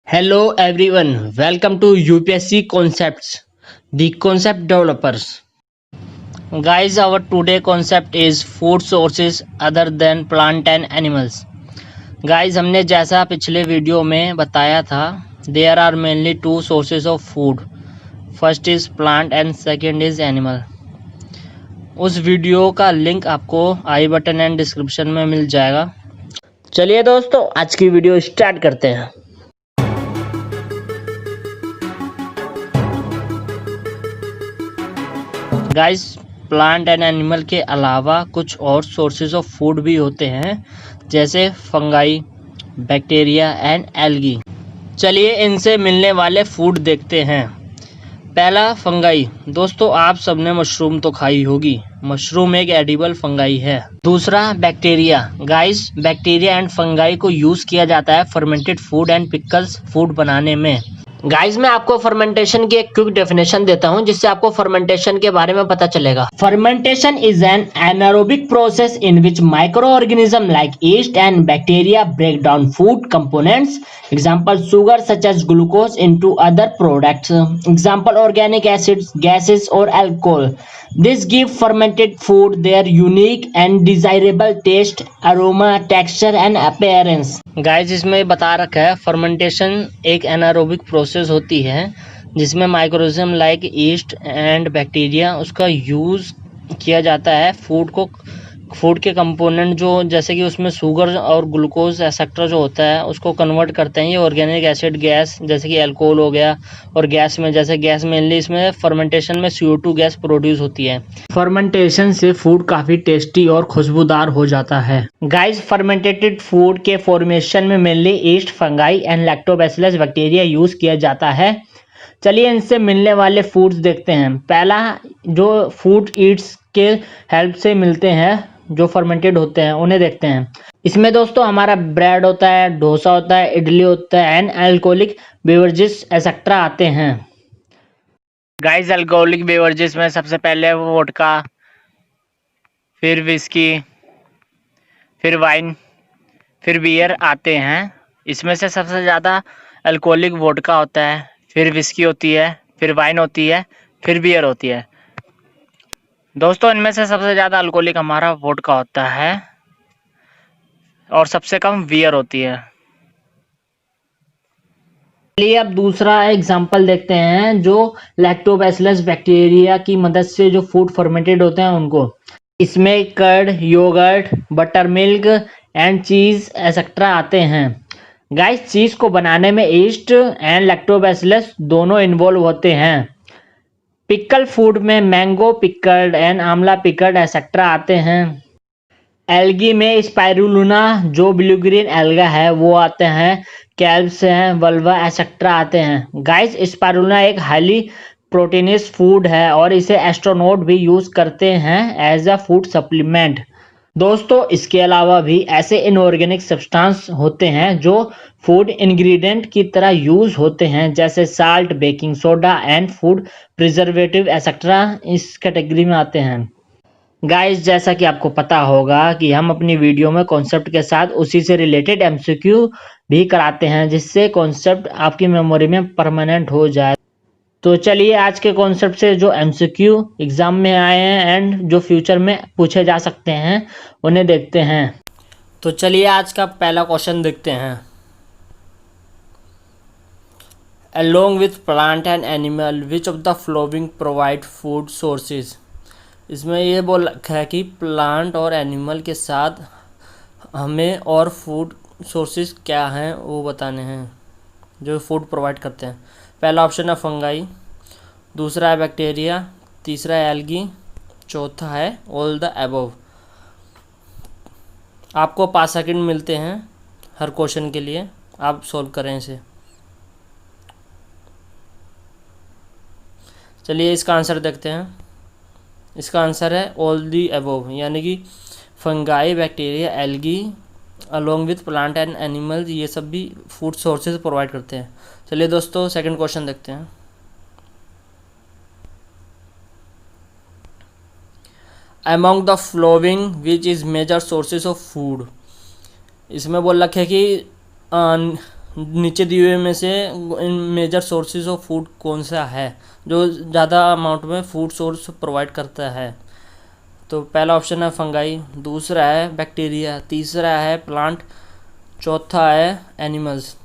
Hello everyone, welcome to UPSC Concepts, the concept developers. Guys, our today concept is food sources other than plant and animals. Guys, हमने जैसा पिछले video में बताया था, there are mainly two sources of food. First is plant and second is animal. उस video का link आपको आई button and description में मिल जाएगा। चलिए दोस्तों, आज की वीडियो स्टार्ट करते हैं। गाइस, प्लांट एंड एनिमल के अलावा कुछ और सोर्सेज ऑफ फूड भी होते हैं, जैसे फंगाई, बैक्टीरिया एंड एल्गी। चलिए इनसे मिलने वाले फूड देखते हैं। पहला, फंगाई। दोस्तों, आप सबने मशरूम तो खाई होगी। मशरूम एक एडिबल फंगाई है। दूसरा, bacteria. Guys, bacteria and fungi को यूज किया जाता है fermented food and pickles food बनाने में। गाइस, मैं आपको फर्मेंटेशन की एक क्विक डेफिनेशन देता हूं, जिससे आपको फर्मेंटेशन के बारे में पता चलेगा। Fermentation is an anaerobic process in which micro organism like yeast and bacteria break down food components, example sugar such as glucose into other products, example organic acids, gases और alcohol. This give fermented food their unique and desirable taste, aroma, texture and appearance. Guys, इसमें बता रखा है fermentation एक anaerobic process होती है जिसमें microorganism like east and bacteria उसका यूज़ किया जाता है फूड के कंपोनेंट जो जैसे कि उसमें शुगर और ग्लूकोज एक्सेट्रा जो होता है उसको कन्वर्ट करते हैं ये ऑर्गेनिक एसिड गैस, जैसे कि अल्कोहल हो गया, और गैस में जैसे गैस मेनली इसमें फर्मेंटेशन में CO2 गैस प्रोड्यूस होती है। फर्मेंटेशन से फूड काफ़ी टेस्टी और खुशबूदार हो जाता है। गाइस, फर्मेंटेटेड फूड के फॉर्मेशन में mainly east, fungi and lactobacillus bacteria use किया जाता है। चलिए इनसे मिलने वाले फूड्स देखते हैं। पहला, जो फूड ईट्स के हेल्प से मिलते हैं जो फर्मेंटेड होते हैं उन्हें देखते हैं। इसमें दोस्तों हमारा ब्रेड होता है, डोसा होता है, इडली होता है एंड अल्कोहलिक बेवरेजेस एक्सेट्रा आते हैं। गाइस, अल्कोहलिक बेवरेजेस में सबसे पहले वोडका, फिर विस्की, फिर वाइन, फिर बियर आते हैं। इसमें से सबसे ज़्यादा अल्कोहलिक वोडका होता है, फिर विस्की होती है, फिर वाइन होती है, फिर बियर होती है। दोस्तों, इनमें से सबसे ज़्यादा अल्कोहलिक हमारा वोडका होता है और सबसे कम बियर होती है। चलिए अब दूसरा एग्जांपल देखते हैं, जो लैक्टोबैसिलस बैक्टीरिया की मदद से जो फूड फर्मेंटेड होते हैं उनको। इसमें curd, yogurt, butter milk and cheese etcetera आते हैं। गाइस, चीज़ को बनाने में ईस्ट एंड लैक्टोबैसिलस दोनों इन्वॉल्व होते हैं। पिकल फूड में mango pickled and amla pickled etcetera आते हैं। एल्गी में स्पाइरुलिना जो ब्लू ग्रीन एल्गा है वो आते हैं, कैल्ब्स हैं, वल्वा एक्सेट्रा आते हैं। गाइस, स्पाइरुलिना एक हाईली प्रोटीनस फूड है और इसे एस्ट्रोनॉट भी यूज करते हैं एज अ फूड सप्लीमेंट। दोस्तों, इसके अलावा भी ऐसे इनऑर्गेनिक सब्सटेंस होते हैं जो फूड इंग्रेडिएंट की तरह यूज होते हैं, जैसे salt, baking soda and food preservative etcetera इस कैटेगरी में आते हैं। गाइस, जैसा कि आपको पता होगा कि हम अपनी वीडियो में कॉन्सेप्ट के साथ उसी से रिलेटेड MCQ भी कराते हैं, जिससे कॉन्सेप्ट आपकी मेमोरी में परमानेंट हो जाए। तो चलिए आज के कॉन्सेप्ट से जो MCQ एग्जाम में आए हैं एंड जो फ्यूचर में पूछे जा सकते हैं उन्हें देखते हैं। तो चलिए आज का पहला क्वेश्चन देखते हैं। Along with plant and animal, which of the following provide food sources? इसमें ये बोल रखा है कि प्लांट और एनिमल के साथ हमें और फूड सोर्सेज क्या हैं वो बताने हैं जो फूड प्रोवाइड करते हैं। पहला ऑप्शन है फंगाई, दूसरा है बैक्टीरिया, तीसरा है एल्गी, चौथा है ऑल द अबव। आपको 5 सेकंड मिलते हैं हर क्वेश्चन के लिए, आप सॉल्व करें इसे। चलिए इसका आंसर देखते हैं। इसका आंसर है ऑल दी अबव, यानी कि fungi, bacteria, algae along with plant and animals, ये सब भी फूड सोर्सेज प्रोवाइड करते हैं। चलिए दोस्तों सेकंड क्वेश्चन देखते हैं। Among the following which is major sources of food. इसमें बोल रखे कि नीचे दिए हुए में से इन मेजर सोर्सेज ऑफ फूड कौन सा है जो ज़्यादा अमाउंट में फूड सोर्स प्रोवाइड करता है? तो पहला ऑप्शन है फंगाई, दूसरा है बैक्टीरिया, तीसरा है प्लांट, चौथा है एनिमल्स।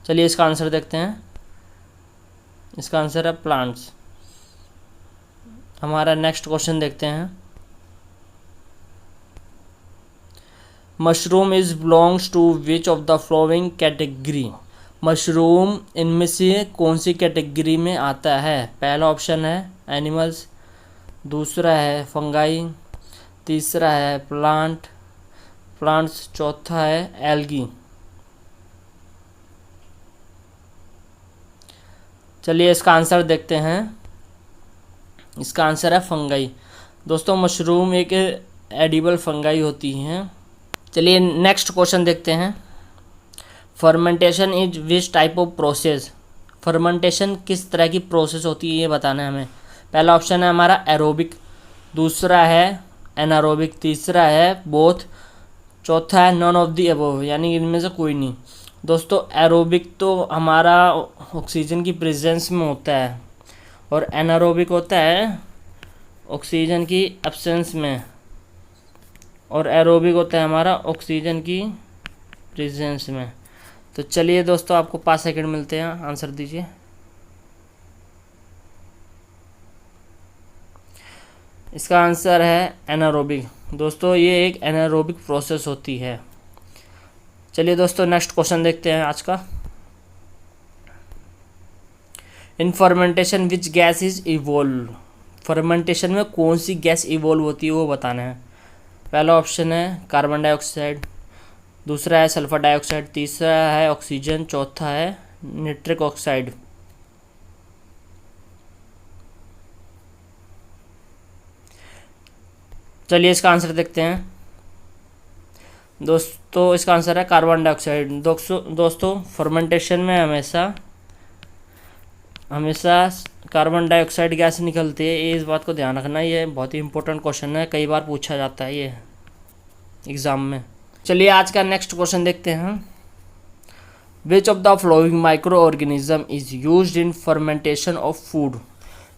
चलिए इसका आंसर देखते हैं। इसका आंसर है प्लांट्स। हमारा नेक्स्ट क्वेश्चन देखते हैं। Mushroom is belongs to which of the following category? Mushroom इनमें से कौन सी कैटेगरी में आता है? पहला ऑप्शन है एनिमल्स, दूसरा है फंगाई, तीसरा है प्लांट्स, चौथा है एल्गी। चलिए इसका आंसर देखते हैं। इसका आंसर है फंगाई। दोस्तों मशरूम एक एडिबल फंगाई होती हैं। चलिए नेक्स्ट क्वेश्चन देखते हैं। Fermentation is which type of process? Fermentation किस तरह की प्रोसेस होती है ये बताना है हमें। पहला ऑप्शन है हमारा एरोबिक, दूसरा है एनारोबिक, तीसरा है बोथ, चौथा है नॉन ऑफ दी अबव, यानी इनमें से कोई नहीं। दोस्तों एरोबिक तो हमारा ऑक्सीजन की प्रेजेंस में होता है और एनारोबिक होता है ऑक्सीजन की एब्सेंस में, और एरोबिक होता है हमारा ऑक्सीजन की प्रेजेंस में। तो चलिए दोस्तों आपको 5 सेकंड मिलते हैं, आंसर दीजिए। इसका आंसर है एनारोबिक। दोस्तों ये एक एनारोबिक प्रोसेस होती है। चलिए दोस्तों नेक्स्ट क्वेश्चन देखते हैं आज का। In fermentation which gas is evolve? Fermentation में कौन सी गैस इवोल्व होती है वो बताना है। पहला ऑप्शन है कार्बन डाइऑक्साइड, दूसरा है सल्फर डाइऑक्साइड, तीसरा है ऑक्सीजन, चौथा है नाइट्रिक ऑक्साइड। चलिए इसका आंसर देखते हैं। दोस्तों इसका आंसर है कार्बन डाइऑक्साइड। दोस्तों फर्मेंटेशन में हमेशा कार्बन डाइऑक्साइड गैस निकलती है, ये इस बात को ध्यान रखना। ये बहुत ही इंपॉर्टेंट क्वेश्चन है, कई बार पूछा जाता है ये एग्ज़ाम में। चलिए आज का नेक्स्ट क्वेश्चन देखते हैं। Which of the following micro organism is used in fermentation of food?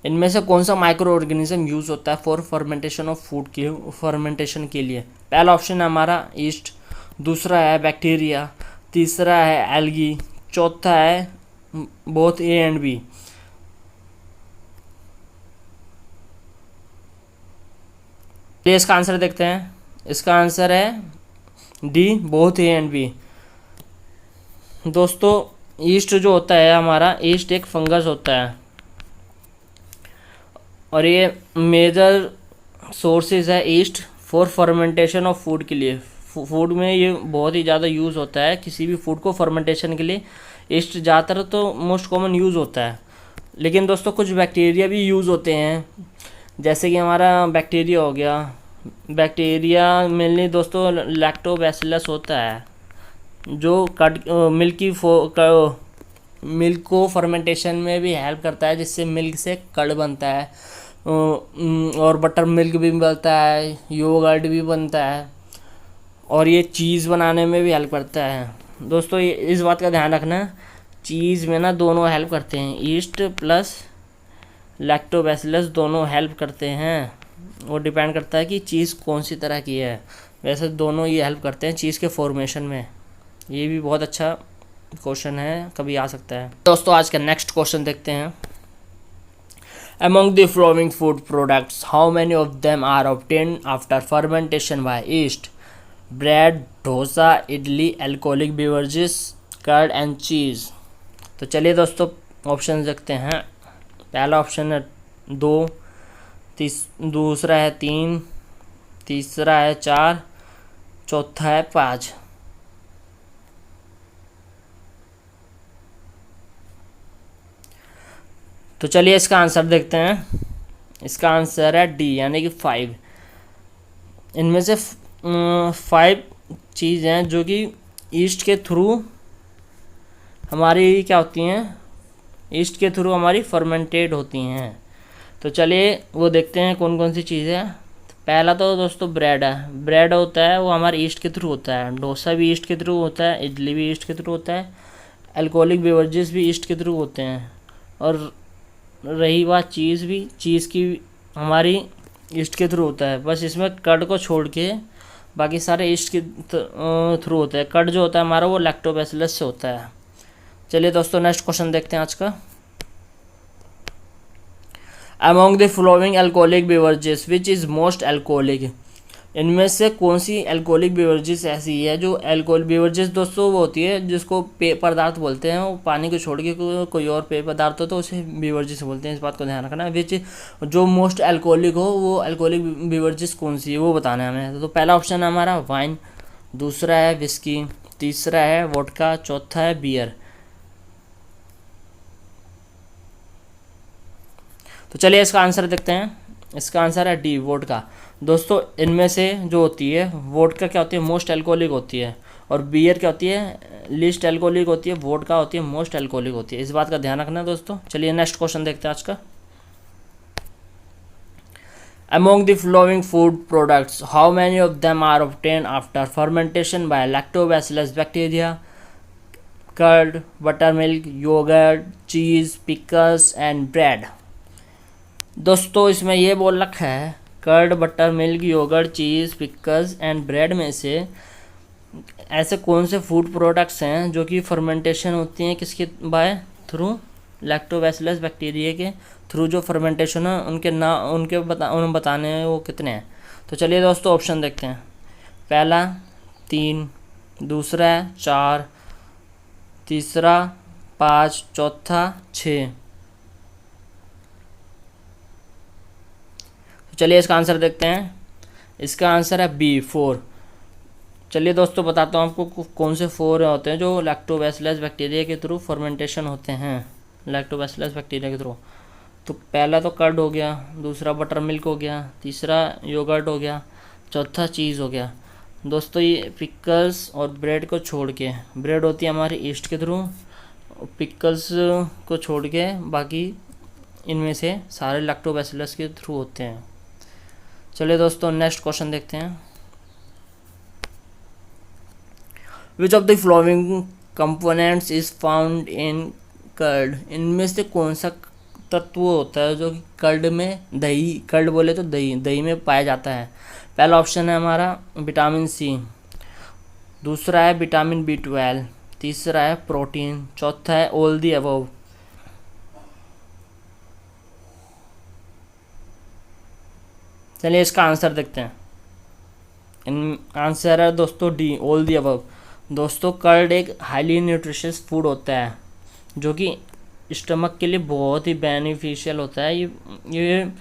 इनमें से कौन सा माइक्रो ऑर्गेनिज्म यूज़ होता है फॉर फर्मेंटेशन ऑफ फूड के फर्मेंटेशन के लिए? पहला ऑप्शन है हमारा ईस्ट, दूसरा है बैक्टीरिया, तीसरा है एल्गी, चौथा है बोथ ए एंड बी। चलिए इसका आंसर देखते हैं। इसका आंसर है D, both A and B. दोस्तों ईस्ट जो होता है हमारा, ईस्ट एक फंगस होता है और ये मेजर सोर्सेज है east for fermentation of food के लिए। फूड में ये बहुत ही ज़्यादा यूज़ होता है, किसी भी फूड को फर्मेंटेशन के लिए ईस्ट ज़्यादातर तो मोस्ट कॉमन यूज़ होता है। लेकिन दोस्तों कुछ बैक्टीरिया भी यूज़ होते हैं, जैसे कि हमारा बैक्टीरिया हो गया। बैक्टीरिया मेनली दोस्तों लैक्टोबैसिलस होता है जो मिल्क को फर्मेंटेशन में भी हेल्प करता है, जिससे मिल्क से कर्ड बनता है और बटर मिल्क भी बनता है, योगर्ट भी बनता है और ये चीज़ बनाने में भी हेल्प करता है। दोस्तों ये इस बात का ध्यान रखना, चीज़ में ना दोनों हेल्प करते हैं, ईस्ट प्लस लैक्टोबैसिलस दोनों हेल्प करते हैं। वो डिपेंड करता है कि चीज़ कौन सी तरह की है, वैसे दोनों ये हेल्प करते हैं चीज़ के फॉर्मेशन में। ये भी बहुत अच्छा क्वेश्चन है, कभी आ सकता है। दोस्तों आज का नेक्स्ट क्वेश्चन देखते हैं। Among the following food products, how many of them are obtained after fermentation by yeast? Bread, dosa, idli, alcoholic beverages, curd and cheese। तो चलिए दोस्तों ऑप्शन देखते हैं। पहला ऑप्शन है 2, दूसरा है 3, तीसरा है 4, चौथा है 5। तो चलिए इसका आंसर देखते हैं। इसका आंसर है डी, यानी कि 5। इनमें से 5 चीज़ हैं जो कि ईस्ट के थ्रू हमारी क्या होती हैं, ईस्ट के थ्रू हमारी फर्मेंटेड होती हैं। तो चलिए वो देखते हैं कौन कौन सी चीज़ें हैं। पहला तो दोस्तों ब्रेड है। ब्रेड होता है वो हमारे ईस्ट के थ्रू होता है, डोसा भी ईस्ट के थ्रू होता है, इडली भी ईस्ट के थ्रू होता है, अल्कोहलिक बेवरेजेस भी ईस्ट के थ्रू होते हैं। और रही बात चीज़ भी, चीज़ की हमारी ईस्ट के थ्रू होता है, बस इसमें कर्ड को छोड़ के बाकी सारे ईस्ट के थ्रू होते हैं। कर्ड जो होता है हमारा वो लैक्टोबैसिलस से होता है। चलिए दोस्तों नेक्स्ट क्वेश्चन देखते हैं आज का। Among the following alcoholic beverages which is most alcoholic, इनमें से कौन सी अल्कोहलिक बेवरेजेस ऐसी है जो अल्कोहल बेवरेजेस दोस्तों वो होती है जिसको पेय पदार्थ बोलते हैं, वो पानी को छोड़ के कोई और पेय पदार्थ हो तो उसे बेवरेजेस बोलते हैं। इस बात को ध्यान रखना। विच जो मोस्ट अल्कोहलिक हो वो अल्कोहलिक बेवरेजेस कौन सी है वो बताना है हमें। तो पहला ऑप्शन है हमारा वाइन, दूसरा है विस्की, तीसरा है वोडका, चौथा है बियर। तो चलिए इसका आंसर देखते हैं। इसका आंसर है डी, वोडका। दोस्तों इनमें से जो होती है वोडका क्या होती है, मोस्ट अल्कोहलिक होती है, और बियर क्या होती है, लीस्ट अल्कोहलिक होती है। वोडका होती है मोस्ट अल्कोहलिक होती है। इस बात का ध्यान रखना दोस्तों। चलिए नेक्स्ट क्वेश्चन देखते हैं आज का। Among the following food products how many of them are obtain after fermentation by lactobacillus bacteria, curd, butter milk, yogurt, cheese, pickles and bread. दोस्तों इसमें ये बोल रखा है curd, butter milk, yogurt, cheese, pickles and bread में से ऐसे कौन से फूड प्रोडक्ट्स हैं जो कि फर्मेंटेशन होती हैं किसके बाय थ्रू, लैक्टोबैसिलस बैक्टीरिया के थ्रू जो फर्मेंटेशन है उनके बताने हैं वो कितने हैं। तो चलिए दोस्तों ऑप्शन देखते हैं। पहला 3, दूसरा 4, तीसरा 5, चौथा 6। चलिए इसका आंसर देखते हैं। इसका आंसर है बी, 4। चलिए दोस्तों बताता हूँ आपको कौन से 4 होते हैं जो लैक्टोबैसिलस बैक्टीरिया के थ्रू फर्मेंटेशन होते हैं, लैक्टोबैसिलस बैक्टीरिया के थ्रू। तो पहला तो कर्ड हो गया, दूसरा बटर मिल्क हो गया, तीसरा योगर्ट हो गया, चौथा चीज़ हो गया। दोस्तों ये पिकल्स और ब्रेड को छोड़ के, ब्रेड होती है हमारी ईस्ट के थ्रू, पिकल्स को छोड़ के बाकी इनमें से सारे लैक्टोबैसिलस के थ्रू होते हैं। चलिए दोस्तों नेक्स्ट क्वेश्चन देखते हैं। Which of the following components is found in curd, इनमें से कौन सा तत्व होता है जो कि कर्ड में, दही, कर्ड बोले तो दही में पाया जाता है। पहला ऑप्शन है हमारा विटामिन सी, दूसरा है विटामिन B12, तीसरा है प्रोटीन, चौथा है ऑल दी अबव। चलिए इसका आंसर देखते हैं। आंसर है दोस्तों डी, ऑल दी अबव। दोस्तों कर्ड एक हाईली न्यूट्रिशियस फूड होता है जो कि स्टमक के लिए बहुत ही बेनिफिशियल होता है। ये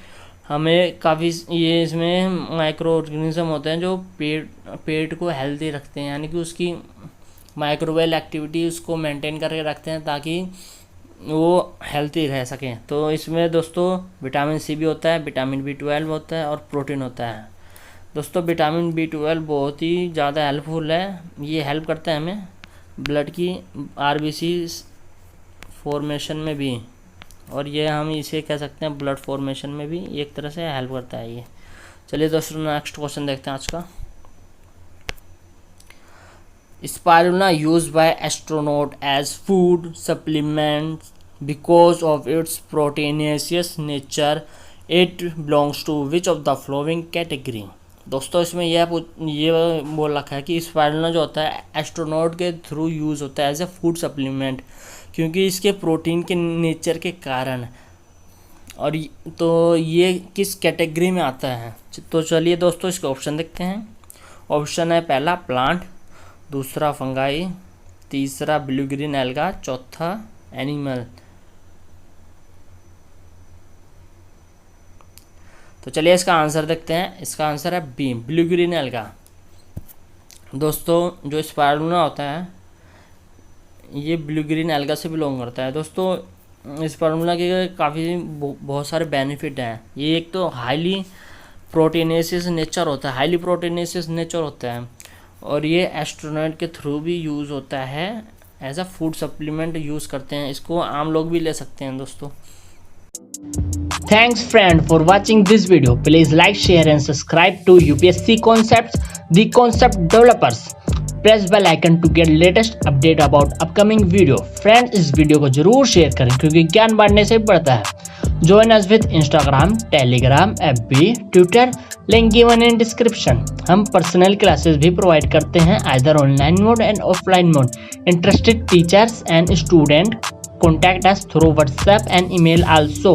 हमें काफ़ी, ये इसमें माइक्रो ऑर्गेनिज्म होते हैं जो पेट को हेल्दी रखते हैं, यानी कि उसकी माइक्रोवेल एक्टिविटी उसको मेंटेन करके रखते हैं ताकि वो हेल्थी रह सकें। तो इसमें दोस्तों विटामिन सी भी होता है, विटामिन B12 होता है और प्रोटीन होता है। दोस्तों विटामिन B12 बहुत ही ज़्यादा हेल्पफुल है। ये हेल्प करता है हमें ब्लड की RBC फॉर्मेशन में भी, और ये हम इसे कह सकते हैं ब्लड फॉर्मेशन में भी एक तरह से हेल्प करता है ये। चलिए दोस्तों नेक्स्ट क्वेश्चन देखते हैं आज का। स्पारुलिना used by astronaut as food supplement because of its proteinaceous nature. It belongs to which of the following category? दोस्तों इसमें ये बोल रखा है कि स्पारुलिना जो होता है एस्ट्रोनॉट के थ्रू यूज़ होता है एज ए फूड सप्लीमेंट, क्योंकि इसके प्रोटीन के नेचर के कारण। और तो ये किस कैटेगरी में आता है? तो चलिए दोस्तों इसके ऑप्शन देखते हैं। ऑप्शन है पहला प्लांट, दूसरा फंगाई, तीसरा ब्लू ग्रीन एल्गा, चौथा एनिमल। तो चलिए इसका आंसर देखते हैं। इसका आंसर है बी, ब्लू ग्रीन एल्गा। दोस्तों जो स्पारुलिना होता है ये ब्लू ग्रीन एल्गा से बिलोंग करता है। दोस्तों स्पारुलिना के काफ़ी बहुत सारे बेनिफिट हैं। ये एक तो हाईली प्रोटीनेसियस नेचर होता है, हाईली प्रोटीनेसियस नेचर होता है, और ये एस्ट्रोनॉट के थ्रू भी यूज़ होता है as a food supplement use करते हैं। इसको आम लोग भी ले सकते हैं दोस्तों। Thanks friend for watching this video. Please like, share and subscribe to UPSC Concepts, the concept developers. Press bell icon to get latest update about upcoming video. Friends, इस वीडियो को जरूर शेयर करें क्योंकि ज्ञान बांटने से बढ़ता है। Join us with Instagram, Telegram, FB, Twitter, link given in description. हम पर्सनल क्लासेस भी प्रोवाइड करते हैं either online mode and offline mode. Interested teachers and student contact us through WhatsApp and email also.